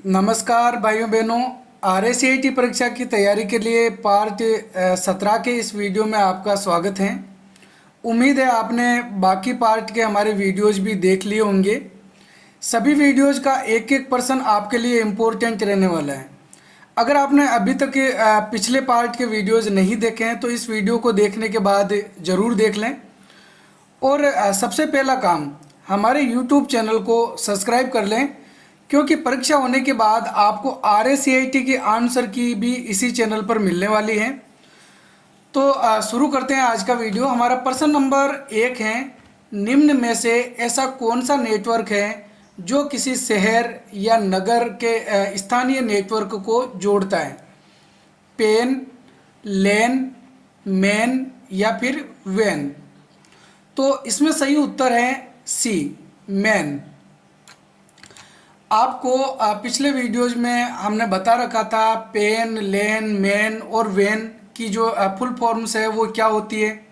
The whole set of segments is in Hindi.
नमस्कार भाइयों बहनों। RACIT परीक्षा की तैयारी के लिए पार्ट 17 के इस वीडियो में आपका स्वागत है। उम्मीद है आपने बाकी पार्ट के हमारे वीडियोज़ भी देख लिए होंगे। सभी वीडियोज़ का एक एक पर्सन आपके लिए इम्पोर्टेंट रहने वाला है। अगर आपने अभी तक के पिछले पार्ट के वीडियोज़ नहीं देखे हैं तो इस वीडियो को देखने के बाद ज़रूर देख लें। और सबसे पहला काम, हमारे YouTube चैनल को सब्सक्राइब कर लें, क्योंकि परीक्षा होने के बाद आपको RACIT के आंसर की भी इसी चैनल पर मिलने वाली है। तो शुरू करते हैं आज का वीडियो। हमारा प्रश्न नंबर 1 है, निम्न में से ऐसा कौन सा नेटवर्क है जो किसी शहर या नगर के स्थानीय नेटवर्क को जोड़ता है? पेन, लैन, मैन या फिर वैन? तो इसमें सही उत्तर है सी, मैन। आपको पिछले वीडियोज में हमने बता रखा था पेन, लैन, मैन और वैन की जो फुल फॉर्म्स है वो क्या होती है।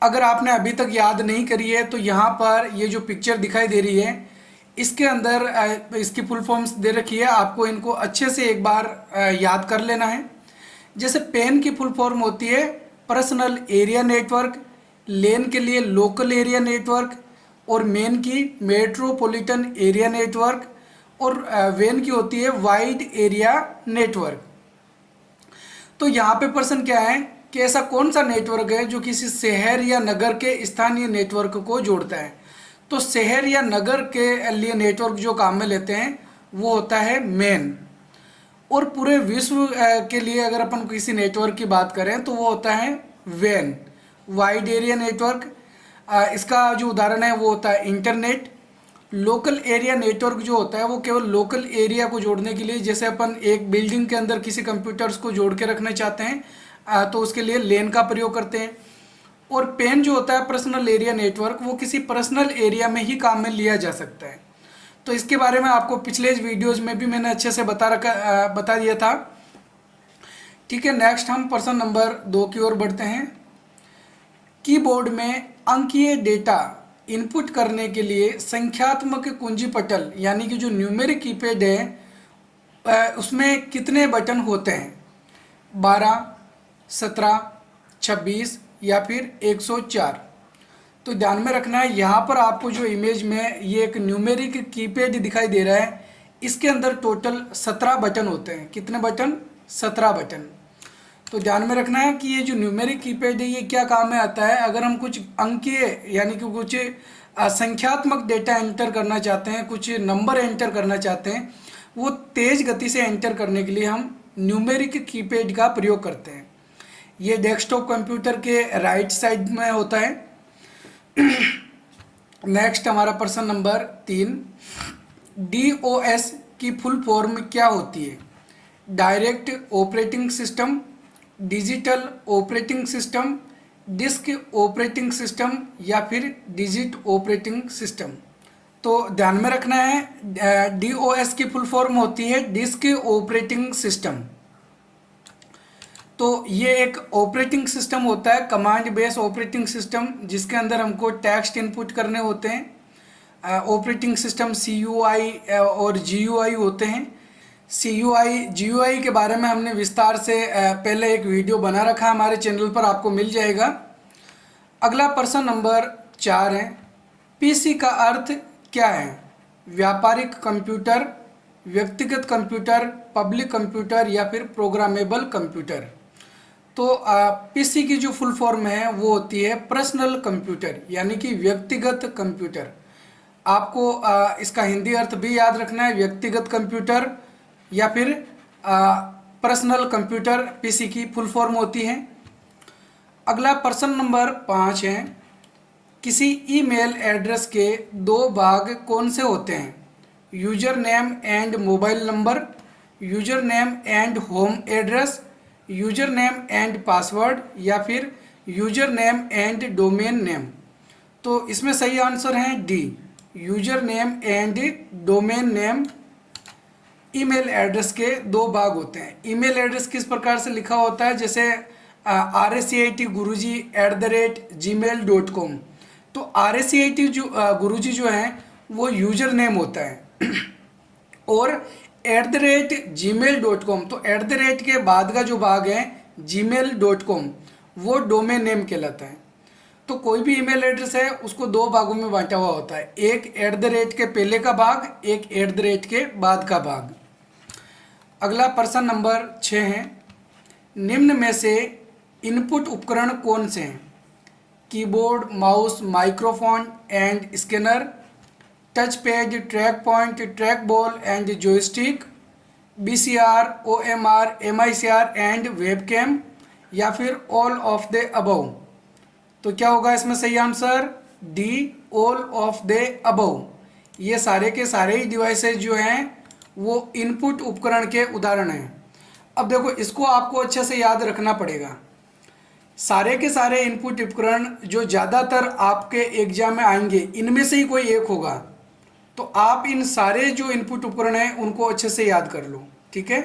अगर आपने अभी तक याद नहीं करी है तो यहाँ पर ये जो पिक्चर दिखाई दे रही है इसके अंदर इसकी फुल फॉर्म्स दे रखी है। आपको इनको अच्छे से एक बार याद कर लेना है। जैसे पेन की फुल फॉर्म होती है पर्सनल एरिया नेटवर्क, लेन के लिए लोकल एरिया नेटवर्क, और मेन की मेट्रोपॉलिटन एरिया नेटवर्क, और वैन की होती है वाइड एरिया नेटवर्क। तो यहाँ पे प्रश्न क्या है कि ऐसा कौन सा नेटवर्क है जो किसी शहर या नगर के स्थानीय नेटवर्क को जोड़ता है? तो शहर या नगर के लिए नेटवर्क जो काम में लेते हैं वो होता है मेन। और पूरे विश्व के लिए अगर अपन किसी नेटवर्क की बात करें तो वो होता है वैन, वाइड एरिया नेटवर्क। इसका जो उदाहरण है वो होता है इंटरनेट। लोकल एरिया नेटवर्क जो होता है वो केवल लोकल एरिया को जोड़ने के लिए, जैसे अपन एक बिल्डिंग के अंदर किसी कंप्यूटर्स को जोड़ के रखना चाहते हैं तो उसके लिए लेन का प्रयोग करते हैं। और पेन जो होता है पर्सनल एरिया नेटवर्क, वो किसी पर्सनल एरिया में ही काम में लिया जा सकता है। तो इसके बारे में आपको पिछले वीडियोज़ में भी मैंने अच्छे से बता दिया था। ठीक है, नेक्स्ट हम प्रश्न नंबर 2 की ओर बढ़ते हैं। कीबोर्ड में अंकीय डेटा इनपुट करने के लिए संख्यात्मक कुंजी पटल यानी कि जो न्यूमेरिक कीपैड है उसमें कितने बटन होते हैं? 12, 17, 26 या फिर 104? तो ध्यान में रखना है, यहाँ पर आपको जो इमेज में ये एक न्यूमेरिक कीपैड दिखाई दे रहा है, इसके अंदर टोटल 17 बटन होते हैं। कितने बटन? 17 बटन। तो ध्यान में रखना है कि ये जो न्यूमेरिक कीपैड है ये क्या काम में आता है। अगर हम कुछ अंकीय यानी कि कुछ संख्यात्मक डेटा एंटर करना चाहते हैं, कुछ नंबर एंटर करना चाहते हैं, वो तेज़ गति से एंटर करने के लिए हम न्यूमेरिक कीपैड का प्रयोग करते हैं। ये डेस्कटॉप कंप्यूटर के राइट साइड में होता है। नेक्स्ट हमारा प्रश्न नंबर 3, DOS की फुल फॉर्म क्या होती है? Direct operating system, digital operating system, disk operating system या फिर डिजिट ऑपरेटिंग सिस्टम? तो ध्यान में रखना है DOS की फुल फॉर्म होती है डिस्क ऑपरेटिंग सिस्टम। तो ये एक ऑपरेटिंग सिस्टम होता है, कमांड बेस ऑपरेटिंग सिस्टम, जिसके अंदर हमको टेक्स्ट इनपुट करने होते हैं। ऑपरेटिंग सिस्टम CUI और GUI होते हैं। CUI GUI के बारे में हमने विस्तार से पहले एक वीडियो बना रखा है, हमारे चैनल पर आपको मिल जाएगा। अगला प्रश्न नंबर 4 है, PC का अर्थ क्या है? व्यापारिक कंप्यूटर, व्यक्तिगत कंप्यूटर, पब्लिक कंप्यूटर या फिर प्रोग्रामेबल कंप्यूटर? तो PC की जो फुल फॉर्म है वो होती है पर्सनल कंप्यूटर यानी कि व्यक्तिगत कंप्यूटर। आपको इसका हिंदी अर्थ भी याद रखना है, व्यक्तिगत कंप्यूटर या फिर पर्सनल कंप्यूटर PC की फुल फॉर्म होती है। अगला प्रश्न नंबर 5 है, किसी ईमेल एड्रेस के 2 भाग कौन से होते हैं? User name and mobile number, user name and home address, user name and password या फिर user name and domain name? तो इसमें सही आंसर है D, user name and domain name. Email address के 2 भाग होते हैं। ईमेल एड्रेस किस प्रकार से लिखा होता है? जैसे RACIT guruji@gmail.com। तो RACIT जो गुरुजी जो हैं वो यूजर नेम होता है और @gmail.com, तो @ के बाद का जो भाग है gmail.com वो डोमेन नेम कहलाता है। तो कोई भी ईमेल एड्रेस है उसको दो भागों में बांटा हुआ होता है, एक @ के पहले का भाग, एक @ के बाद का भाग। अगला प्रश्न नंबर 6 है, निम्न में से इनपुट उपकरण कौन से हैं? Keyboard, mouse, microphone and scanner, touch pad, track point, track ball and joystick, BCR, OMR, MICR and webcam, या फिर ऑल ऑफ द अबव। तो क्या होगा इसमें सही answer? D, all of the above. ये सारे के सारे ही डिवाइसेज जो हैं वो इनपुट उपकरण के उदाहरण हैं। अब देखो, इसको आपको अच्छे से याद रखना पड़ेगा। सारे के सारे इनपुट उपकरण जो ज़्यादातर आपके एग्जाम में आएंगे, इनमें से ही कोई एक होगा। तो आप इन सारे जो इनपुट उपकरण हैं उनको अच्छे से याद कर लो, ठीक है।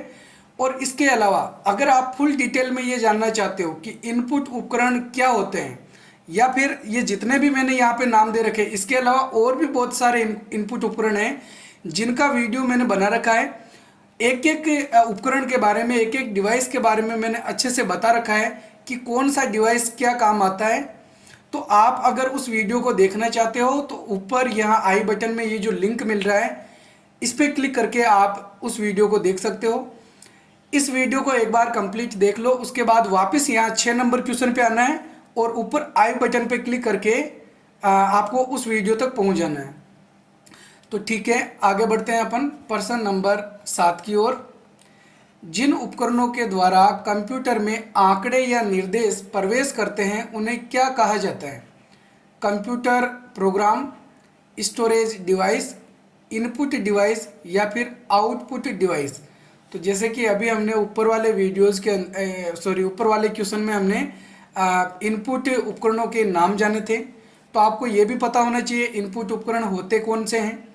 और इसके अलावा अगर आप फुल डिटेल में ये जानना चाहते हो कि इनपुट उपकरण क्या होते हैं, या फिर ये जितने भी मैंने यहाँ पे नाम दे रखे, इसके अलावा और भी बहुत सारे इनपुट उपकरण हैं जिनका वीडियो मैंने बना रखा है। एक एक उपकरण के बारे में, एक एक डिवाइस के बारे में मैंने अच्छे से बता रखा है कि कौन सा डिवाइस क्या काम आता है। तो आप अगर उस वीडियो को देखना चाहते हो तो ऊपर यहाँ आई बटन में ये जो लिंक मिल रहा है, इस पर क्लिक करके आप उस वीडियो को देख सकते हो। इस वीडियो को एक बार कंप्लीट देख लो, उसके बाद वापस यहाँ 6 नंबर क्वेश्चन पे आना है और ऊपर आई बटन पे क्लिक करके आपको उस वीडियो तक पहुँच जाना है। तो ठीक है, आगे बढ़ते हैं अपन प्रश्न नंबर 7 की ओर। जिन उपकरणों के द्वारा कंप्यूटर में आंकड़े या निर्देश प्रवेश करते हैं उन्हें क्या कहा जाता है? Computer program, storage device, input device, या फिर आउटपुट डिवाइस। तो जैसे कि अभी हमने ऊपर वाले वीडियोस के ऊपर वाले क्वेश्चन में हमने इनपुट उपकरणों के नाम जाने थे, तो आपको ये भी पता होना चाहिए इनपुट उपकरण होते कौन से हैं।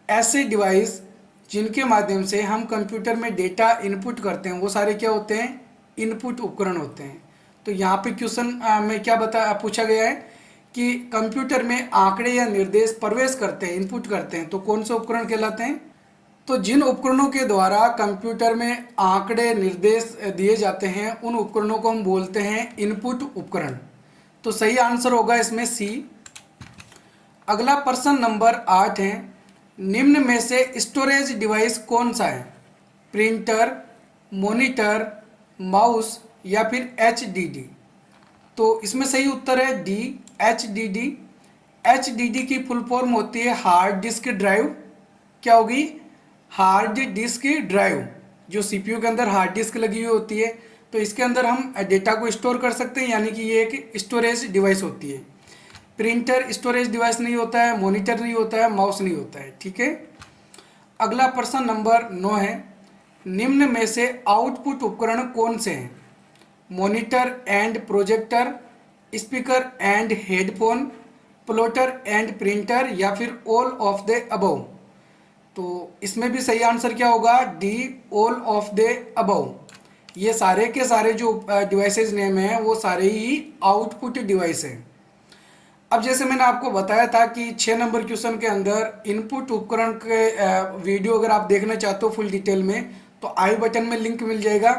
ऐसे डिवाइस जिनके माध्यम से हम कंप्यूटर में डेटा इनपुट करते हैं वो सारे क्या होते हैं? इनपुट उपकरण होते हैं। तो यहाँ पे क्वेश्चन में क्या पूछा गया है कि कंप्यूटर में आंकड़े या निर्देश प्रवेश करते हैं, इनपुट करते हैं, तो कौन से उपकरण कहलाते हैं? तो जिन उपकरणों के द्वारा कंप्यूटर में आंकड़े निर्देश दिए जाते हैं उन उपकरणों को हम बोलते हैं इनपुट उपकरण। तो सही आंसर होगा इसमें सी। अगला प्रश्न नंबर 8 है, निम्न में से स्टोरेज डिवाइस कौन सा है? प्रिंटर, मॉनिटर, माउस, या फिर HDD। तो इसमें सही उत्तर है डी, HDD। HDD की फुल फॉर्म होती है हार्ड डिस्क ड्राइव। क्या होगी? Hard disk drive. जो CPU के अंदर हार्ड डिस्क लगी हुई होती है, तो इसके अंदर हम डेटा को स्टोर कर सकते हैं, यानी कि ये एक स्टोरेज डिवाइस होती है। प्रिंटर स्टोरेज डिवाइस नहीं होता है, मॉनिटर नहीं होता है, माउस नहीं होता है, ठीक है। अगला प्रश्न नंबर 9 है, निम्न में से आउटपुट उपकरण कौन से हैं? Monitor and projector, speaker and headphone, plotter and printer, या फिर ऑल ऑफ द अबव। तो इसमें भी सही आंसर क्या होगा? D, all of the above. ये सारे के सारे जो डिवाइसेज नेम हैं वो सारे ही आउटपुट डिवाइस हैं। अब जैसे मैंने आपको बताया था कि 6 नंबर क्वेश्चन के अंदर इनपुट उपकरण के वीडियो अगर आप देखना चाहते हो फुल डिटेल में तो आई बटन में लिंक मिल जाएगा।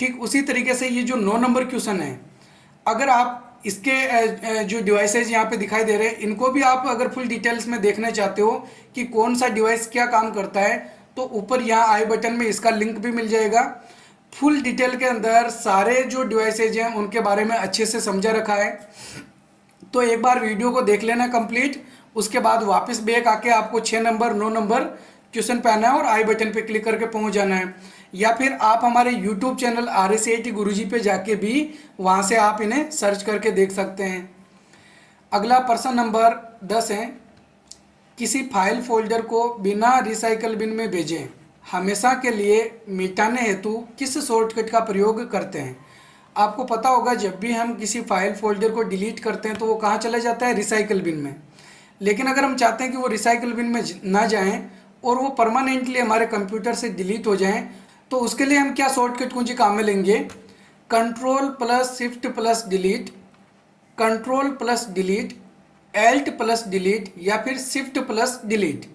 ठीक उसी तरीके से ये जो 9 नंबर क्वेश्चन है, अगर आप इसके जो डिवाइसेज यहाँ पे दिखाई दे रहे हैं इनको भी आप अगर फुल डिटेल्स में देखना चाहते हो कि कौन सा डिवाइस क्या काम करता है, तो ऊपर यहाँ आई बटन में इसका लिंक भी मिल जाएगा। फुल डिटेल के अंदर सारे जो डिवाइसेज हैं उनके बारे में अच्छे से समझा रखा है। तो एक बार वीडियो को देख लेना कंप्लीट, उसके बाद वापस बैक आके आपको 6 नंबर 9 नंबर क्वेश्चन पे आना है और आई बटन पे क्लिक करके पहुंच जाना है, या फिर आप हमारे यूट्यूब चैनल RSCIT गुरुजी पे जाके भी वहां से आप इन्हें सर्च करके देख सकते हैं। अगला प्रश्न नंबर 10 है, किसी फाइल फोल्डर को बिना रिसाइकल बिन में भेजें हमेशा के लिए मिटाने हेतु किस शॉर्टकट का प्रयोग करते हैं? आपको पता होगा जब भी हम किसी फाइल फोल्डर को डिलीट करते हैं तो वो कहाँ चला जाता है? रिसाइकल बिन में। लेकिन अगर हम चाहते हैं कि वो रिसाइकल बिन में ना जाएं और वो परमानेंटली हमारे कंप्यूटर से डिलीट हो जाएं, तो उसके लिए हम क्या शॉर्टकट कुंजी काम में लेंगे? Control plus shift plus delete, control plus delete, Alt plus delete, या फिर शिफ्ट प्लस डिलीट।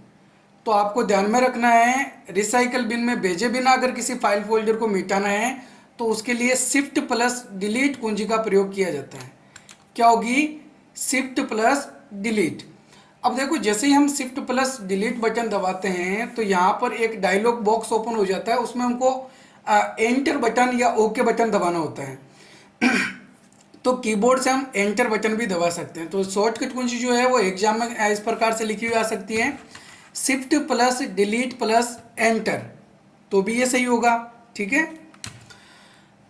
तो आपको ध्यान में रखना है, रिसाइकल बिन में भेजे बिना अगर किसी फाइल फोल्डर को मिटाना है तो उसके लिए शिफ्ट प्लस डिलीट कुंजी का प्रयोग किया जाता है। क्या होगी? Shift plus delete. अब देखो, जैसे ही हम शिफ्ट प्लस डिलीट बटन दबाते हैं तो यहाँ पर एक डायलॉग बॉक्स ओपन हो जाता है, उसमें हमको एंटर बटन या ओके बटन दबाना होता है। तो कीबोर्ड से हम एंटर बटन भी दबा सकते हैं। तो शॉर्टकट कुंजी जो है वो एग्जाम में इस प्रकार से लिखी हुई आ सकती है, shift plus delete plus enter, तो भी ये सही होगा। ठीक है।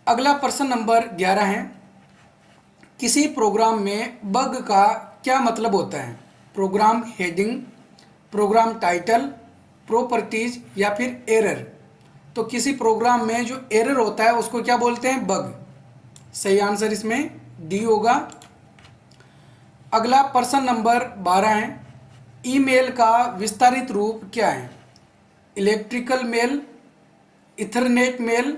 अगला प्रश्न नंबर 11 है, किसी प्रोग्राम में बग का क्या मतलब होता है? Program heading, program title, properties या फिर एरर। तो किसी प्रोग्राम में जो एरर होता है उसको क्या बोलते हैं? बग। सही आंसर इसमें डी होगा। अगला प्रश्न नंबर 12 है, ईमेल का विस्तारित रूप क्या है? Electrical mail, ethernet mail,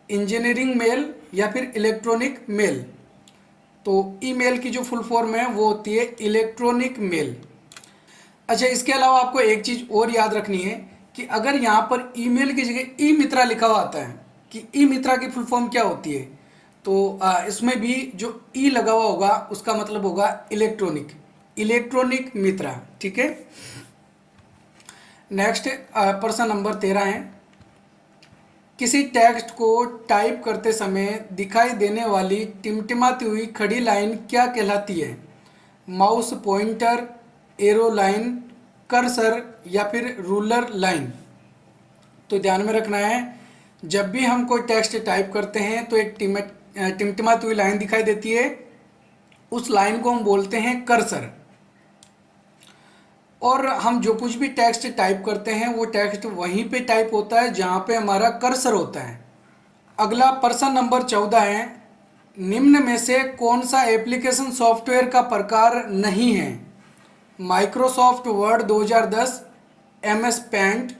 engineering mail या फिर इलेक्ट्रॉनिक मेल। तो ईमेल की जो फुल फॉर्म है वो होती है इलेक्ट्रॉनिक मेल। अच्छा, इसके अलावा आपको एक चीज़ और याद रखनी है कि अगर यहाँ पर ईमेल की जगह ई मित्रा लिखा हुआ आता है कि ई मित्रा की फुल फॉर्म क्या होती है, तो इसमें भी जो ई लगा हुआ होगा उसका मतलब होगा इलेक्ट्रॉनिक, इलेक्ट्रॉनिक मित्रा। ठीक है। नेक्स्ट प्रश्न नंबर 13 है, किसी टेक्स्ट को टाइप करते समय दिखाई देने वाली टिमटिमाती हुई खड़ी लाइन क्या कहलाती है? Mouse pointer, arrow line, cursor या फिर रूलर लाइन। तो ध्यान में रखना है, जब भी हम कोई टेक्स्ट टाइप करते हैं तो एक टिमटिमाती हुई लाइन दिखाई देती है, उस लाइन को हम बोलते हैं कर्सर। और हम जो कुछ भी टेक्स्ट टाइप करते हैं वो टेक्स्ट वहीं पे टाइप होता है जहाँ पे हमारा कर्सर होता है। अगला प्रश्न नंबर 14 है, निम्न में से कौन सा एप्लीकेशन सॉफ्टवेयर का प्रकार नहीं है? Microsoft Word 2010, MS paint,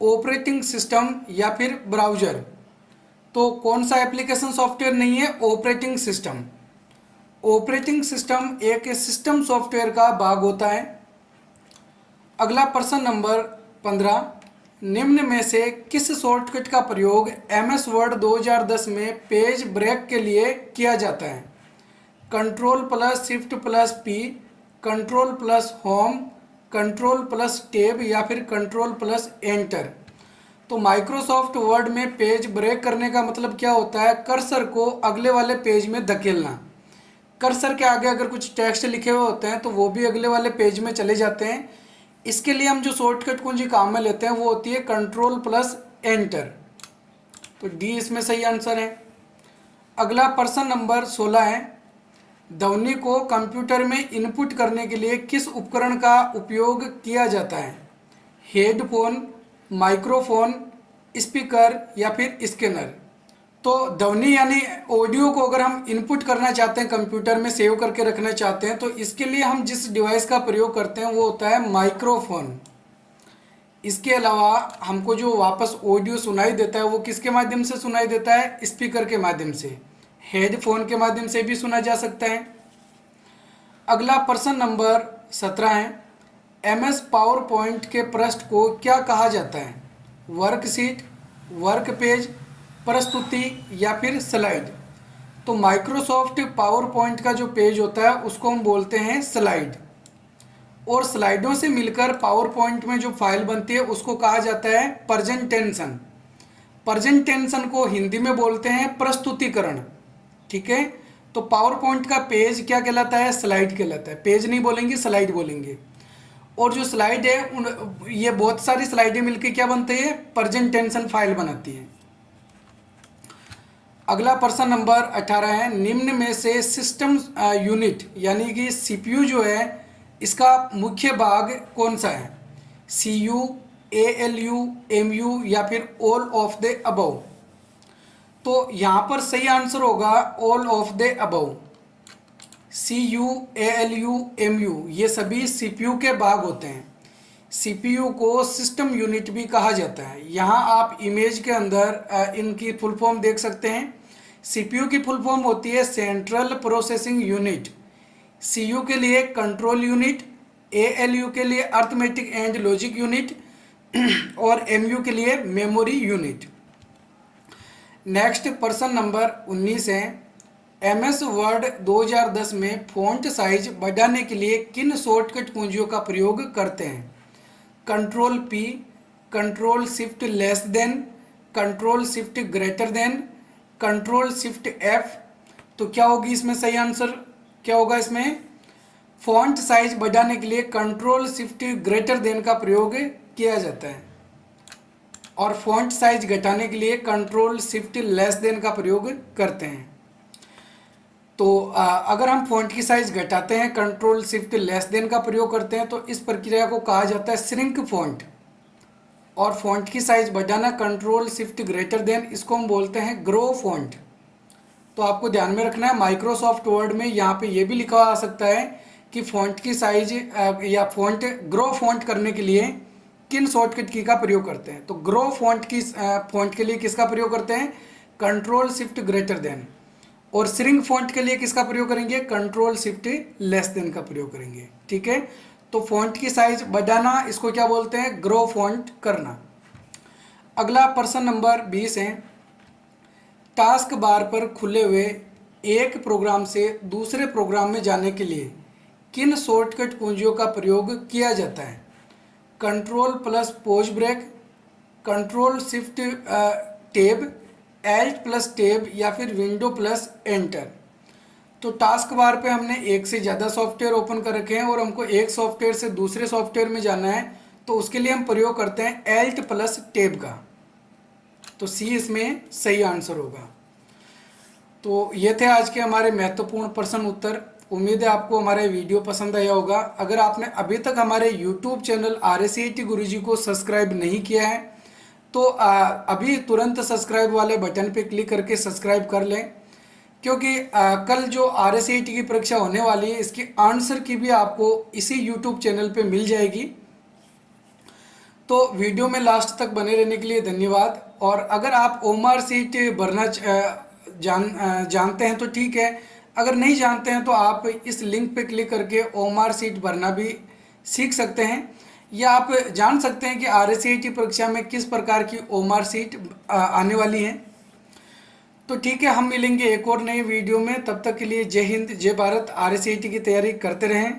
operating system या फिर ब्राउज़र। तो कौन सा एप्लीकेशन सॉफ्टवेयर नहीं है? Operating system. ऑपरेटिंग सिस्टम एक सिस्टम सॉफ्टवेयर का भाग होता है। अगला प्रश्न नंबर 15, निम्न में से किस शॉर्टकट का प्रयोग MS वर्ड 2010 में पेज ब्रेक के लिए किया जाता है? Control plus shift plus P, control plus home, control plus tab या फिर कंट्रोल प्लस एंटर। तो माइक्रोसॉफ्ट वर्ड में पेज ब्रेक करने का मतलब क्या होता है? कर्सर को अगले वाले पेज में धकेलना। कर्सर के आगे अगर कुछ टेक्स्ट लिखे हुए होते हैं तो वो भी अगले वाले पेज में चले जाते हैं। इसके लिए हम जो शॉर्टकट कुंजी काम में लेते हैं वो होती है कंट्रोल प्लस एंटर। तो डी इसमें सही आंसर है। अगला प्रश्न नंबर 16 है, ध्वनि को कंप्यूटर में इनपुट करने के लिए किस उपकरण का उपयोग किया जाता है? हेडफोन, माइक्रोफोन, स्पीकर या फिर स्कैनर। तो ध्वनि यानी ऑडियो को अगर हम इनपुट करना चाहते हैं, कंप्यूटर में सेव करके रखना चाहते हैं, तो इसके लिए हम जिस डिवाइस का प्रयोग करते हैं वो होता है माइक्रोफोन। इसके अलावा हमको जो वापस ऑडियो सुनाई देता है वो किसके माध्यम से सुनाई देता है? स्पीकर के माध्यम से। हेडफोन के माध्यम से भी सुना जा सकता है। अगला प्रश्न नंबर 17 है, MS पावर पॉइंट के पृष्ठ को क्या कहा जाता है? वर्कशीट, वर्क पेज, प्रस्तुति या फिर स्लाइड। तो माइक्रोसॉफ्ट पावर पॉइंट का जो पेज होता है उसको हम बोलते हैं स्लाइड, और स्लाइडों से मिलकर पावर पॉइंट में जो फाइल बनती है उसको कहा जाता है प्रेजेंटेशन। प्रेजेंटेशन को हिंदी में बोलते हैं प्रस्तुतिकरण। ठीक है। तो पावर पॉइंट का पेज क्या कहलाता है? स्लाइड कहलाता है। पेज नहीं बोलेंगे, स्लाइड बोलेंगे। और जो स्लाइड है ये बहुत सारी स्लाइडें मिलकर क्या बनती है? प्रेजेंटेशन फाइल बनाती है। अगला प्रश्न नंबर 18 है, निम्न में से सिस्टम यूनिट यानी कि CPU जो है इसका मुख्य भाग कौन सा है? CU, ALU, MU या फिर ऑल ऑफ द अबव। तो यहाँ पर सही आंसर होगा all of the above. CU, ALU, MU ये सभी CPU के भाग होते हैं। CPU को सिस्टम यूनिट भी कहा जाता है। यहाँ आप इमेज के अंदर इनकी फुल फॉर्म देख सकते हैं। CPU की फुल फॉर्म होती है सेंट्रल प्रोसेसिंग यूनिट, CU के लिए कंट्रोल यूनिट, ALU के लिए अर्थमेटिक एंड लॉजिक यूनिट, और MU के लिए मेमोरी यूनिट। नेक्स्ट प्रश्न नंबर 19 है, MS वर्ड 2010 में फ़ॉन्ट साइज बढ़ाने के लिए किन शॉर्टकट कुंजियों का प्रयोग करते हैं? Control P, control shift less than, control shift greater than, control shift F। तो क्या होगी इसमें सही आंसर, क्या होगा इसमें? फ़ॉन्ट साइज बढ़ाने के लिए कंट्रोल शिफ्ट ग्रेटर देन का प्रयोग किया जाता है और फ़ॉन्ट साइज घटाने के लिए कंट्रोल शिफ्ट लेस देन का प्रयोग करते हैं। तो अगर हम फ़ॉन्ट की साइज घटाते हैं, कंट्रोल शिफ्ट लेस देन का प्रयोग करते हैं, तो इस प्रक्रिया को कहा जाता है श्रिंक फ़ॉन्ट। और फ़ॉन्ट की साइज बढ़ाना, कंट्रोल शिफ्ट ग्रेटर देन, इसको हम बोलते हैं ग्रो फ़ॉन्ट। तो आपको ध्यान में रखना है, माइक्रोसॉफ्ट वर्ड में यहाँ पे ये भी लिखा आ सकता है कि फ़ॉन्ट की साइज या फ़ॉन्ट ग्रो फ़ॉन्ट करने के लिए किन शॉर्टकट की का प्रयोग करते हैं। तो ग्रो फ़ॉन्ट के लिए किसका प्रयोग करते हैं? Control shift greater than. और श्रिंक फ़ॉन्ट के लिए किसका प्रयोग करेंगे? कंट्रोल शिफ्ट लेस देन का प्रयोग करेंगे। ठीक है, तो फ़ॉन्ट की साइज बढ़ाना, इसको क्या बोलते हैं? ग्रो फ़ॉन्ट करना। अगला प्रश्न नंबर 20 है, टास्क बार पर खुले हुए एक प्रोग्राम से दूसरे प्रोग्राम में जाने के लिए किन शॉर्टकट कुंजियों का प्रयोग किया जाता है? Control plus pause break, control shift tab, alt plus tab, या फिर विंडो प्लस एंटर। तो टास्क बार पे हमने एक से ज़्यादा सॉफ्टवेयर ओपन कर रखे हैं और हमको एक सॉफ्टवेयर से दूसरे सॉफ्टवेयर में जाना है, तो उसके लिए हम प्रयोग करते हैं एल्ट प्लस टेब का। तो सी इसमें सही आंसर होगा। तो ये थे आज के हमारे महत्वपूर्ण प्रश्न उत्तर। उम्मीद है आपको हमारा वीडियो पसंद आया होगा। अगर आपने अभी तक हमारे YouTube चैनल RSCIT गुरुजी को सब्सक्राइब नहीं किया है तो अभी तुरंत सब्सक्राइब वाले बटन पे क्लिक करके सब्सक्राइब कर लें, क्योंकि कल जो RSCIT की परीक्षा होने वाली है इसकी आंसर की भी आपको इसी YouTube चैनल पे मिल जाएगी। तो वीडियो में लास्ट तक बने रहने के लिए धन्यवाद। और अगर आप OMR सीट भरना जानते हैं तो ठीक है, अगर नहीं जानते हैं तो आप इस लिंक पे क्लिक करके OMR सीट भरना भी सीख सकते हैं, या आप जान सकते हैं कि RSCIT परीक्षा में किस प्रकार की OMR सीट आने वाली है। तो ठीक है, हम मिलेंगे एक और नए वीडियो में। तब तक के लिए जय हिंद, जय भारत। RSCIT की तैयारी करते रहें।